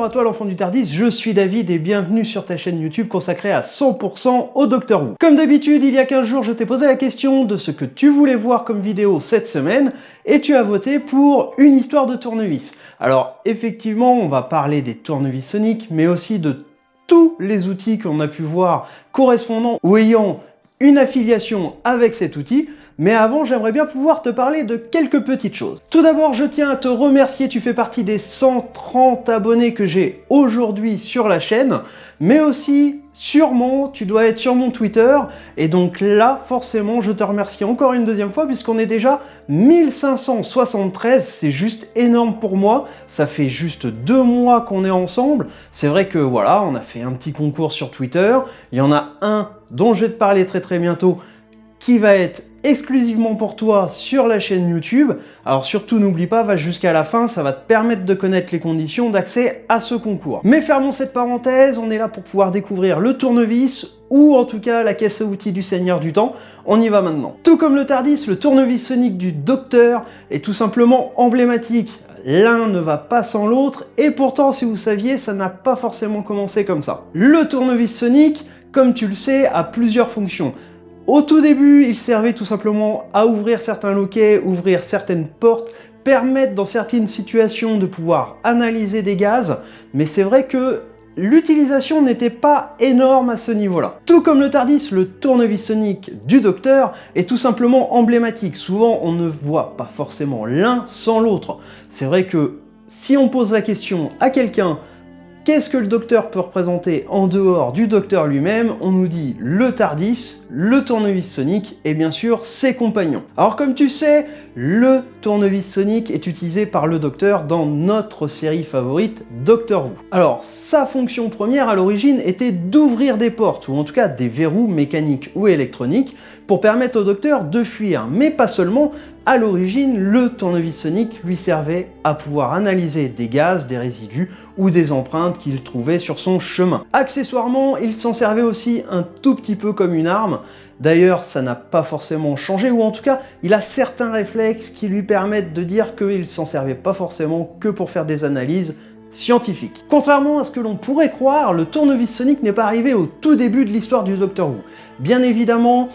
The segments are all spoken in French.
Bonjour à toi l'enfant du Tardis, je suis David et bienvenue sur ta chaîne YouTube consacrée à 100% au Docteur Who. Comme d'habitude, il y a 15 jours, je t'ai posé la question de ce que tu voulais voir comme vidéo cette semaine et tu as voté pour une histoire de tournevis. Alors effectivement, on va parler des tournevis soniques, mais aussi de tous les outils qu'on a pu voir correspondant ou ayant une affiliation avec cet outil. Mais avant, j'aimerais bien pouvoir te parler de quelques petites choses. Tout d'abord, je tiens à te remercier, tu fais partie des 130 abonnés que j'ai aujourd'hui sur la chaîne, mais aussi, sûrement, tu dois être sur mon Twitter, et donc là, forcément, je te remercie encore une deuxième fois, puisqu'on est déjà 1573, c'est juste énorme pour moi, ça fait juste 2 mois qu'on est ensemble, c'est vrai que voilà, on a fait un petit concours sur Twitter, il y en a un dont je vais te parler très bientôt, qui va être exclusivement pour toi sur la chaîne YouTube. Alors surtout n'oublie pas, va jusqu'à la fin, ça va te permettre de connaître les conditions d'accès à ce concours. Mais fermons cette parenthèse, on est là pour pouvoir découvrir le tournevis ou en tout cas la caisse à outils du Seigneur du Temps. On y va maintenant. Tout comme le Tardis, le tournevis sonique du Docteur est tout simplement emblématique. L'un ne va pas sans l'autre et pourtant si vous saviez, ça n'a pas forcément commencé comme ça. Le tournevis sonique, comme tu le sais, a plusieurs fonctions. Au tout début, il servait tout simplement à ouvrir certains loquets, ouvrir certaines portes, permettre dans certaines situations de pouvoir analyser des gaz, mais c'est vrai que l'utilisation n'était pas énorme à ce niveau-là. Tout comme le Tardis, le tournevis sonique du Docteur est tout simplement emblématique. Souvent, on ne voit pas forcément l'un sans l'autre. C'est vrai que si on pose la question à quelqu'un, qu'est-ce que le Docteur peut représenter en dehors du Docteur lui-même? On nous dit le Tardis, le tournevis sonique et bien sûr ses compagnons. Alors comme tu sais, le tournevis sonique est utilisé par le Docteur dans notre série favorite Doctor Who. Alors sa fonction première à l'origine était d'ouvrir des portes ou en tout cas des verrous mécaniques ou électroniques pour permettre au Docteur de fuir, mais pas seulement. À l'origine, le tournevis sonique lui servait à pouvoir analyser des gaz, des résidus ou des empreintes qu'il trouvait sur son chemin. Accessoirement, il s'en servait aussi un tout petit peu comme une arme. D'ailleurs, ça n'a pas forcément changé, ou en tout cas, il a certains réflexes qui lui permettent de dire qu'il s'en servait pas forcément que pour faire des analyses scientifiques. Contrairement à ce que l'on pourrait croire, le tournevis sonique n'est pas arrivé au tout début de l'histoire du Doctor Who. Bien évidemment,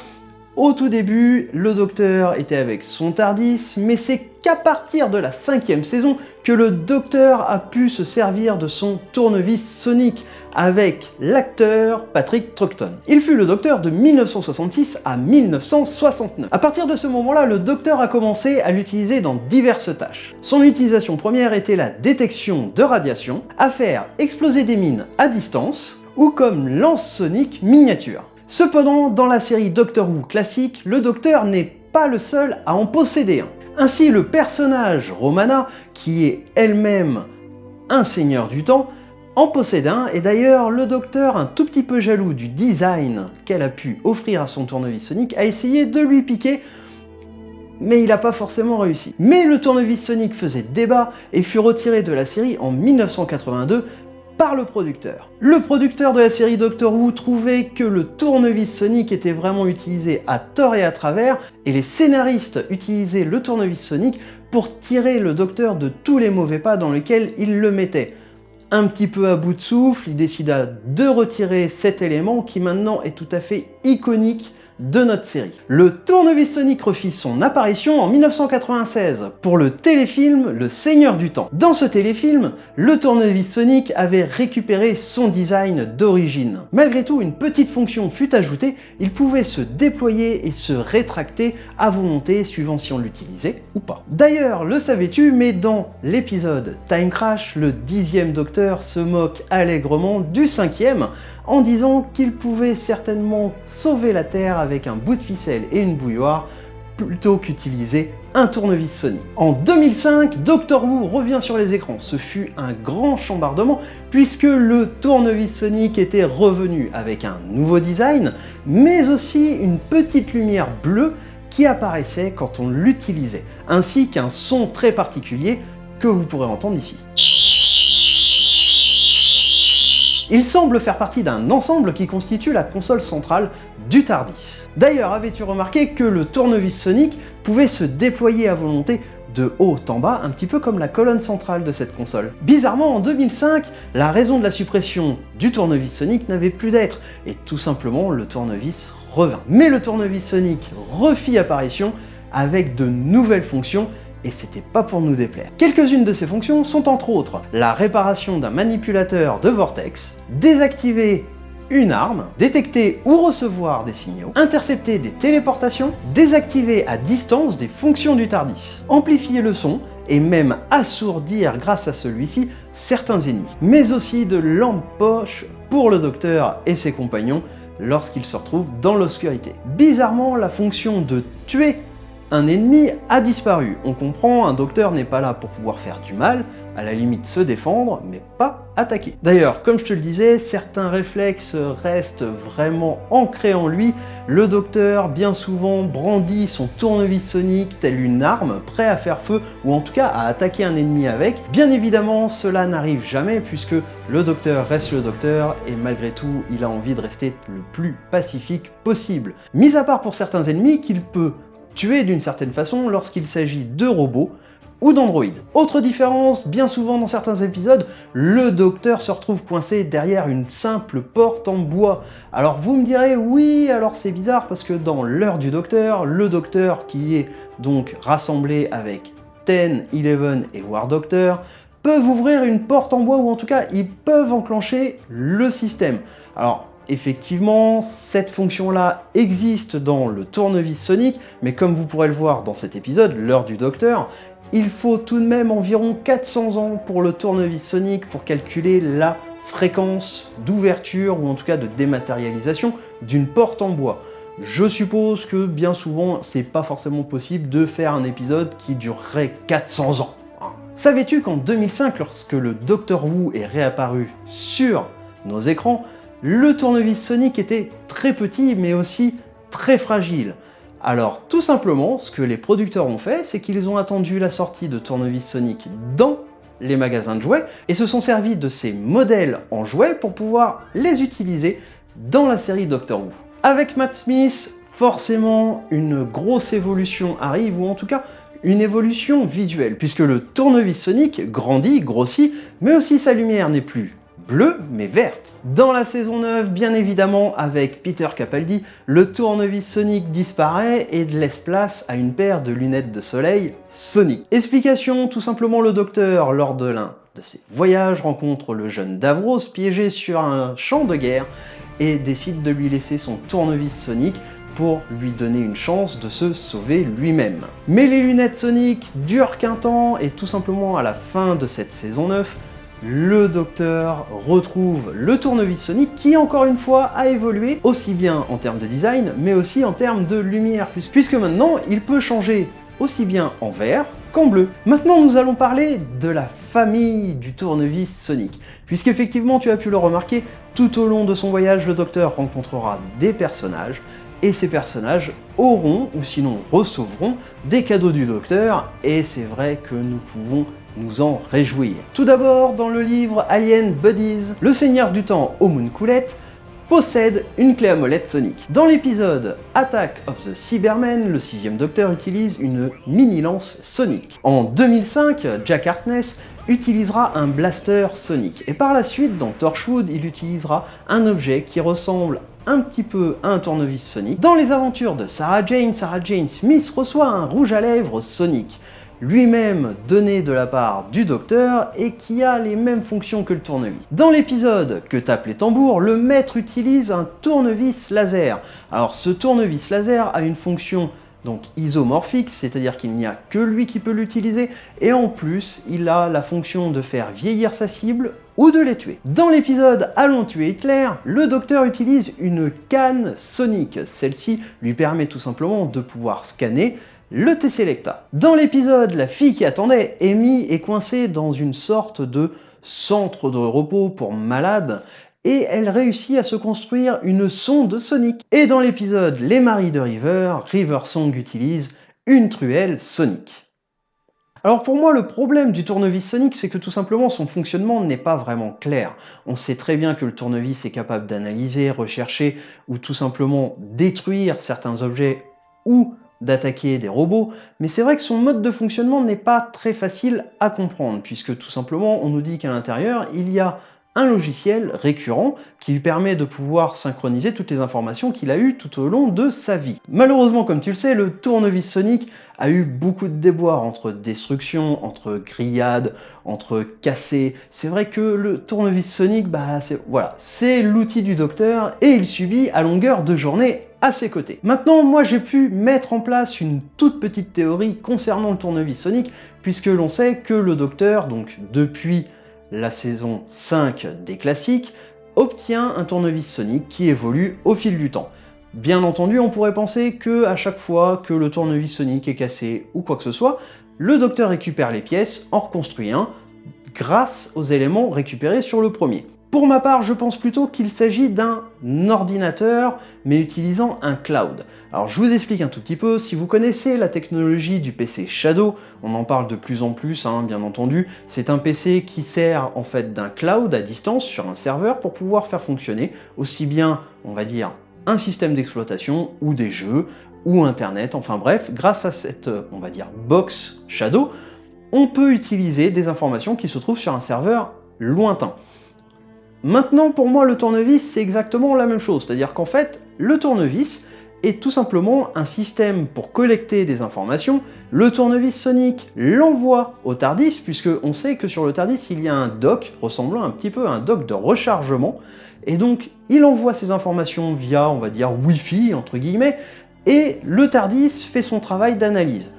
au tout début, le Docteur était avec son Tardis, mais c'est qu'à partir de la 5e saison que le Docteur a pu se servir de son tournevis sonique avec l'acteur Patrick Troughton. Il fut le Docteur de 1966 à 1969. À partir de ce moment-là, le Docteur a commencé à l'utiliser dans diverses tâches. Son utilisation première était la détection de radiation, à faire exploser des mines à distance, ou comme lance sonique miniature. Cependant, dans la série Doctor Who classique, le Docteur n'est pas le seul à en posséder un. Ainsi, le personnage Romana, qui est elle-même un seigneur du temps, en possède un, et d'ailleurs le Docteur, un tout petit peu jaloux du design qu'elle a pu offrir à son tournevis sonique, a essayé de lui piquer, mais il n'a pas forcément réussi. Mais le tournevis sonique faisait débat et fut retiré de la série en 1982 par le producteur. Le producteur de la série Doctor Who trouvait que le tournevis sonique était vraiment utilisé à tort et à travers, et les scénaristes utilisaient le tournevis sonique pour tirer le Docteur de tous les mauvais pas dans lesquels il le mettait. Un petit peu à bout de souffle, il décida de retirer cet élément qui maintenant est tout à fait iconique de notre série. Le tournevis sonique refit son apparition en 1996 pour le téléfilm Le Seigneur du Temps. Dans ce téléfilm, le tournevis sonique avait récupéré son design d'origine. Malgré tout, une petite fonction fut ajoutée, il pouvait se déployer et se rétracter à volonté suivant si on l'utilisait ou pas. D'ailleurs, le savais-tu, mais dans l'épisode Time Crash, le 10e Docteur se moque allègrement du 5e en disant qu'il pouvait certainement sauver la Terre avec un bout de ficelle et une bouilloire plutôt qu'utiliser un tournevis sonique. En 2005, Doctor Who revient sur les écrans. Ce fut un grand chambardement puisque le tournevis sonique était revenu avec un nouveau design, mais aussi une petite lumière bleue qui apparaissait quand on l'utilisait, ainsi qu'un son très particulier que vous pourrez entendre ici. Il semble faire partie d'un ensemble qui constitue la console centrale du Tardis. D'ailleurs, avais-tu remarqué que le tournevis sonique pouvait se déployer à volonté de haut en bas, un petit peu comme la colonne centrale de cette console. Bizarrement, en 2005, la raison de la suppression du tournevis Sonic n'avait plus d'être, et tout simplement le tournevis revint. Mais le tournevis Sonic refit apparition avec de nouvelles fonctions, et c'était pas pour nous déplaire. Quelques-unes de ces fonctions sont entre autres la réparation d'un manipulateur de vortex, désactiver une arme, détecter ou recevoir des signaux, intercepter des téléportations, désactiver à distance des fonctions du TARDIS, amplifier le son et même assourdir grâce à celui-ci certains ennemis, mais aussi de lampes poche pour le docteur et ses compagnons lorsqu'ils se retrouvent dans l'obscurité. Bizarrement, la fonction de tuer un ennemi a disparu. On comprend, un docteur n'est pas là pour pouvoir faire du mal, à la limite se défendre, mais pas attaquer. D'ailleurs, comme je te le disais, certains réflexes restent vraiment ancrés en lui. Le docteur, bien souvent, brandit son tournevis Sonic tel une arme, prêt à faire feu, ou en tout cas à attaquer un ennemi avec. Bien évidemment, cela n'arrive jamais, puisque le docteur reste le docteur, et malgré tout, il a envie de rester le plus pacifique possible. Mis à part pour certains ennemis qu'il peut tuer d'une certaine façon lorsqu'il s'agit de robots ou d'androïdes. Autre différence, bien souvent dans certains épisodes, le docteur se retrouve coincé derrière une simple porte en bois. Alors vous me direz, oui, alors c'est bizarre parce que dans l'heure du docteur, le docteur qui est donc rassemblé avec 10, 11 et War Doctor, peuvent ouvrir une porte en bois, ou en tout cas ils peuvent enclencher le système. Alors effectivement, cette fonction-là existe dans le tournevis Sonic, mais comme vous pourrez le voir dans cet épisode, l'heure du docteur, il faut tout de même environ 400 ans pour le tournevis Sonic pour calculer la fréquence d'ouverture, ou en tout cas de dématérialisation, d'une porte en bois. Je suppose que bien souvent, c'est pas forcément possible de faire un épisode qui durerait 400 ans. Savais-tu qu'en 2005, lorsque le Dr Wu est réapparu sur nos écrans, le tournevis Sonic était très petit, mais aussi très fragile. Alors tout simplement, ce que les producteurs ont fait, c'est qu'ils ont attendu la sortie de tournevis Sonic dans les magasins de jouets, et se sont servis de ces modèles en jouets pour pouvoir les utiliser dans la série Doctor Who. Avec Matt Smith, forcément une grosse évolution arrive, ou en tout cas une évolution visuelle, puisque le tournevis Sonic grandit, grossit, mais aussi sa lumière n'est plus bleue, mais verte. Dans la saison 9, bien évidemment, avec Peter Capaldi, le tournevis Sonic disparaît et laisse place à une paire de lunettes de soleil Sonic. Explication, tout simplement le docteur, lors de l'un de ses voyages, rencontre le jeune Davros piégé sur un champ de guerre et décide de lui laisser son tournevis Sonic pour lui donner une chance de se sauver lui-même. Mais les lunettes Sonic durent qu'un temps, et tout simplement à la fin de cette saison 9, le docteur retrouve le tournevis Sonic qui, encore une fois, a évolué aussi bien en termes de design, mais aussi en termes de lumière, puisque maintenant il peut changer aussi bien en vert qu'en bleu. Maintenant nous allons parler de la famille du tournevis Sonic, puisqu'effectivement tu as pu le remarquer, tout au long de son voyage, le docteur rencontrera des personnages, et ces personnages auront, ou sinon recevront, des cadeaux du docteur, et c'est vrai que nous pouvons nous en réjouir. Tout d'abord, dans le livre Alien Buddies, le seigneur du temps Homunculette possède une clé à molette Sonic. Dans l'épisode Attack of the Cybermen, le 6e docteur utilise une mini-lance Sonic. En 2005, Jack Harkness utilisera un blaster Sonic. Et par la suite, dans Torchwood, il utilisera un objet qui ressemble un petit peu à un tournevis Sonic. Dans les aventures de Sarah Jane Smith reçoit un rouge à lèvres Sonic, lui-même donné de la part du docteur et qui a les mêmes fonctions que le tournevis. Dans l'épisode Que tapent les tambours, le maître utilise un tournevis laser. Alors ce tournevis laser a une fonction donc isomorphique, c'est-à-dire qu'il n'y a que lui qui peut l'utiliser, et en plus il a la fonction de faire vieillir sa cible ou de les tuer. Dans l'épisode Allons tuer Hitler, le docteur utilise une canne Sonic. Celle-ci lui permet tout simplement de pouvoir scanner le T-Selecta. Dans l'épisode La fille qui attendait, Amy est coincée dans une sorte de centre de repos pour malades et elle réussit à se construire une sonde Sonic. Et dans l'épisode Les maris de River Song utilise une truelle Sonic. Alors pour moi, le problème du tournevis Sonic, c'est que tout simplement son fonctionnement n'est pas vraiment clair. On sait très bien que le tournevis est capable d'analyser, rechercher ou tout simplement détruire certains objets ou d'attaquer des robots, mais c'est vrai que son mode de fonctionnement n'est pas très facile à comprendre, puisque tout simplement on nous dit qu'à l'intérieur il y a un logiciel récurrent qui lui permet de pouvoir synchroniser toutes les informations qu'il a eues tout au long de sa vie. Malheureusement, comme tu le sais, le tournevis Sonic a eu beaucoup de déboires entre destruction, entre grillades, entre cassés. C'est vrai que le tournevis Sonic, c'est l'outil du docteur et il subit à longueur de journée à ses côtés. Maintenant, moi j'ai pu mettre en place une toute petite théorie concernant le tournevis Sonic, puisque l'on sait que le docteur, donc depuis la saison 5 des classiques, obtient un tournevis Sonic qui évolue au fil du temps. Bien entendu, on pourrait penser que à chaque fois que le tournevis Sonic est cassé ou quoi que ce soit, le docteur récupère les pièces, en reconstruit un, grâce aux éléments récupérés sur le premier. Pour ma part, je pense plutôt qu'il s'agit d'un ordinateur, mais utilisant un cloud. Alors je vous explique un tout petit peu, si vous connaissez la technologie du PC Shadow, on en parle de plus en plus, bien entendu, c'est un PC qui sert en fait d'un cloud à distance sur un serveur pour pouvoir faire fonctionner aussi bien, on va dire, un système d'exploitation ou des jeux ou internet, enfin bref, grâce à cette, on va dire, box Shadow, on peut utiliser des informations qui se trouvent sur un serveur lointain. Maintenant, pour moi, le tournevis, c'est exactement la même chose. C'est-à-dire qu'en fait, le tournevis est tout simplement un système pour collecter des informations. Le tournevis Sonic l'envoie au TARDIS, puisque on sait que sur le TARDIS, il y a un dock ressemblant un petit peu à un dock de rechargement. Et donc, il envoie ces informations via, on va dire, Wi-Fi, entre guillemets, et le TARDIS fait son travail d'analyse.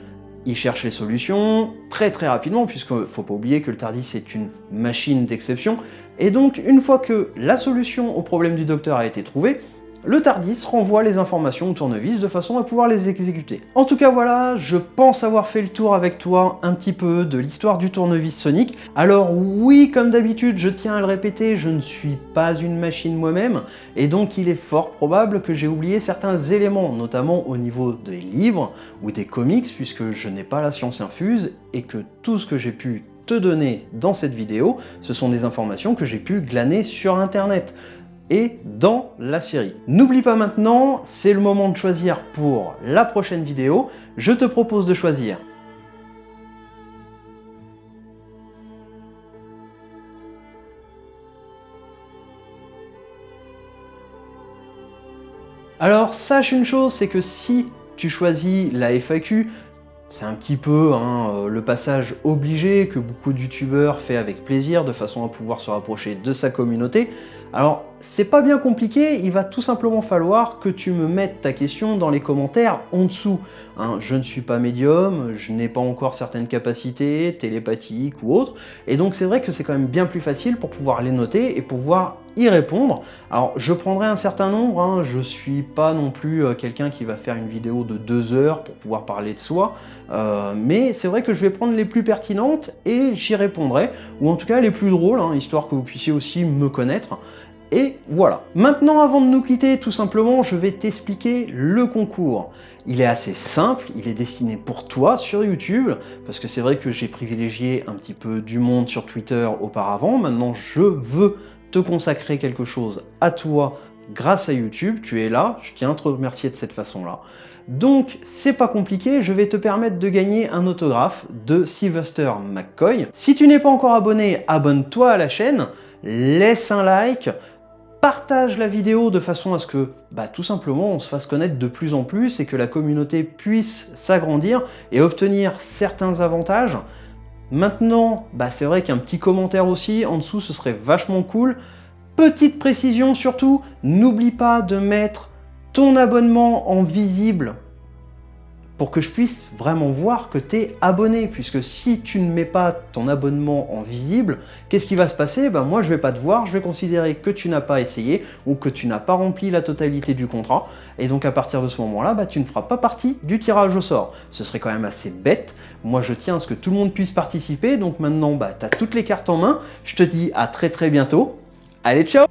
Il cherche les solutions très rapidement, puisqu'il ne faut pas oublier que le TARDIS est une machine d'exception, et donc une fois que la solution au problème du docteur a été trouvée, le TARDIS renvoie les informations au tournevis de façon à pouvoir les exécuter. En tout cas voilà, je pense avoir fait le tour avec toi un petit peu de l'histoire du tournevis Sonic. Alors oui, comme d'habitude, je tiens à le répéter, je ne suis pas une machine moi-même, et donc il est fort probable que j'ai oublié certains éléments, notamment au niveau des livres ou des comics, puisque je n'ai pas la science infuse, et que tout ce que j'ai pu te donner dans cette vidéo, ce sont des informations que j'ai pu glaner sur internet et dans la série. N'oublie pas maintenant, c'est le moment de choisir pour la prochaine vidéo. Je te propose de choisir alors sache une chose, c'est que si tu choisis la FAQ, c'est un petit peu le passage obligé que beaucoup de youtubeurs font avec plaisir de façon à pouvoir se rapprocher de sa communauté. Alors, c'est pas bien compliqué, il va tout simplement falloir que tu me mettes ta question dans les commentaires en dessous. Je ne suis pas médium, je n'ai pas encore certaines capacités télépathiques ou autres, et donc c'est vrai que c'est quand même bien plus facile pour pouvoir les noter et pouvoir y répondre. Alors, je prendrai un certain nombre, je suis pas non plus quelqu'un qui va faire une vidéo de 2 heures pour pouvoir parler de soi, mais c'est vrai que je vais prendre les plus pertinentes et j'y répondrai, ou en tout cas les plus drôles, histoire que vous puissiez aussi me connaître. Et voilà. Maintenant, avant de nous quitter, tout simplement, je vais t'expliquer le concours. Il est assez simple, il est destiné pour toi sur YouTube, parce que c'est vrai que j'ai privilégié un petit peu du monde sur Twitter auparavant. Maintenant, je veux te consacrer quelque chose à toi grâce à YouTube. Tu es là, je tiens à te remercier de cette façon-là. Donc, c'est pas compliqué, je vais te permettre de gagner un autographe de Sylvester McCoy. Si tu n'es pas encore abonné, abonne-toi à la chaîne, laisse un like, partage la vidéo de façon à ce que, tout simplement, on se fasse connaître de plus en plus et que la communauté puisse s'agrandir et obtenir certains avantages. Maintenant, c'est vrai qu'un petit commentaire aussi en dessous, ce serait vachement cool. Petite précision surtout, n'oublie pas de mettre ton abonnement en visible pour que je puisse vraiment voir que tu es abonné, puisque si tu ne mets pas ton abonnement en visible, qu'est-ce qui va se passer? Moi je vais pas te voir, je vais considérer que tu n'as pas essayé ou que tu n'as pas rempli la totalité du contrat, et donc à partir de ce moment-là, tu ne feras pas partie du tirage au sort. Ce serait quand même assez bête. Moi je tiens à ce que tout le monde puisse participer, donc maintenant tu as toutes les cartes en main. Je te dis à très bientôt. Allez, ciao!